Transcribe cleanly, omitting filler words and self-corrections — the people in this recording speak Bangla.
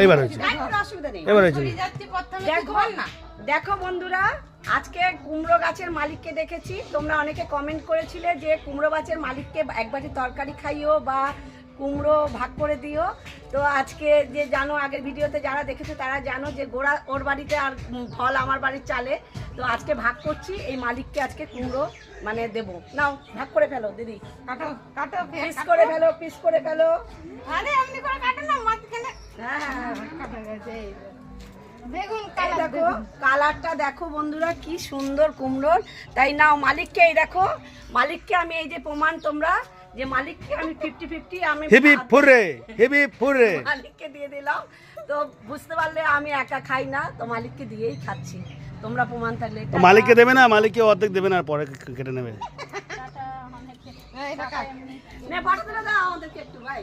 এইবার হয়েছে, কোনো অসুবিধা নেই। এবার হয়েছে। দেখো বন্ধুরা, আজকে কুমড়ো গাছের মালিককে দেখেছি। তোমরা অনেকে কমেন্ট করেছিলে যে কুমড়ো গাছের মালিককে এক বাটি তরকারি খাইও বা কুমড়ো ভাগ করে দিও। তো আজকে যে জানো, আগের ভিডিওতে যারা দেখেছে তারা জানো যে গোড়া ওর বাড়িতে আর ফল আমার বাড়ির চালে। তো আজকে ভাগ করছি, এই মালিককে আজকে কুমড়ো মানে দেবো। নাও ভাগ করে ফেলো দিদি, কাটো কাটো পিস করে ফেলো, পিস করে ফেলো। আরে এমনি করে কাটো না, মাঝখানে হ্যাঁ, কাটা গেছে। এই যে। বেগুন এই কালার দেখো কালারটা দেখো বন্ধুরা, কি সুন্দর কুমড়োর। তাই নাও মালিককে, এই দেখো মালিককে আমি এই যে প্রমাণ তোমরা যে মালিককে আমি 50-50 আমি hip hip hooray, hip hip hooray. মালিককে দিয়ে দিলাম। তো বুঝতে পারলে আমি একা খাই না, তো মালিককে দিয়েই খাচ্ছি। তোমরা প্রমাণ থাকলে তো মালিককে দেবে না, মালিককে অর্ধেক দেবে না, আর পরে কেটে নেবে। এটা কাট। নে পাঠাতে দাও আমাদেরকে একটু ভাই।